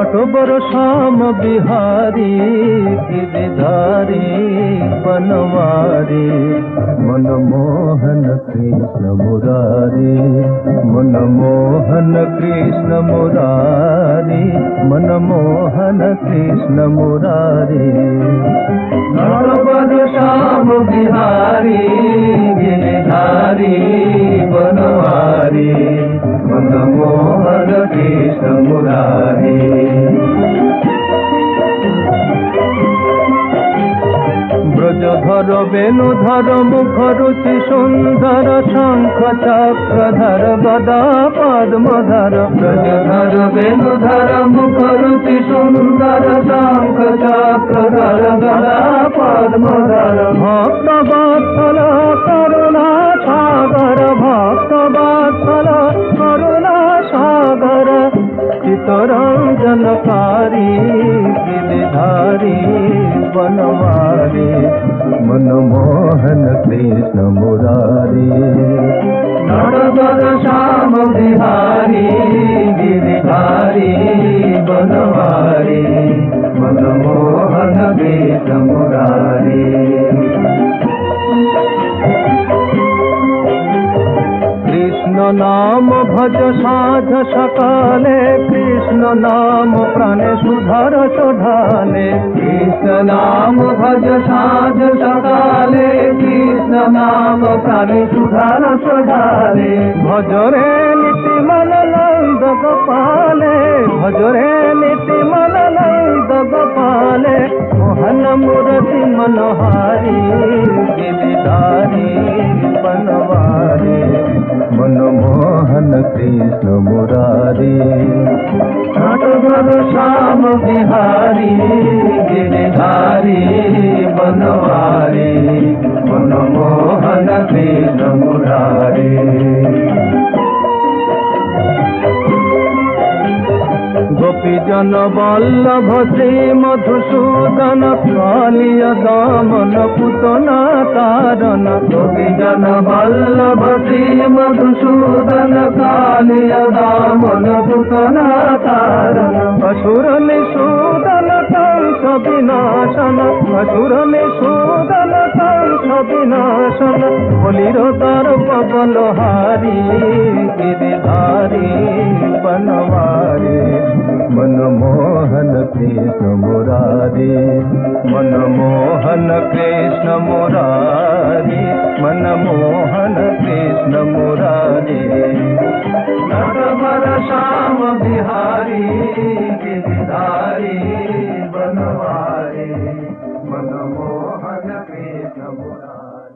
नटवर श्याम बिहारी गिरिधारी बनवारी मनमोहन कृष्ण मुरारी मनमोहन कृष्ण मुरारी मनमोहन कृष्ण मुरारी नटवर श्याम बिहारी गिरिधारी बनवारी मनमोहन कृष्ण मुरारी ब्रजधर वेणुधर मुखरुचि सुंदर शंख चक्रधर गदा पद्मधर ब्रजधर वेणुधर मुखरुचि सुंदर शंख चक्रधर गदा पद्मधर भक्त वत्सल करुणा सागर भक्त वत्सल करुणा सागर चितरंजनकारी गिरिधारी बनवारी मनमोहन कृष्ण मुरारी नटवर श्याम बिहारी गिरिधारी बनवारी मनमोहन कृष्ण मुरारी कृष्ण नाम भज साध सकाले कृष्ण नाम प्राणे सुधर चढ़ाले कृष्ण नाम भज साध सकाले कृष्ण नाम प्राणे सुधर चढ़ाले भजरे नीति मन नंद गोपाले भजरे नीति मन नंद गोपाले मोहन मूर्ति मनोहारी गिरिधारी बनवारी मनमोहन कृष्ण मुरारी नटवर श्याम बिहारी गिरिधारी बनवारी मनमोहन कृष्ण मुरारी गोपीजन वल्लभ श्री मधुसूदन कालिय दमन पूतना तारण गोपीजन वल्लभ श्री मधुसूदन कालिय दमन पूतना तारण असुर निषूदन कंस विनाशन असुर निषूदन कंस विनाशन बलिर तार पवनहारी गिरिधारी बनवारी मनमोहन कृष्ण मुरारी मनमोहन कृष्ण मुरारी मनमोहन कृष्ण मुरारी नटवर श्याम बिहारी गिरिधारी बनवारी मनमोहन कृष्ण मुरारी।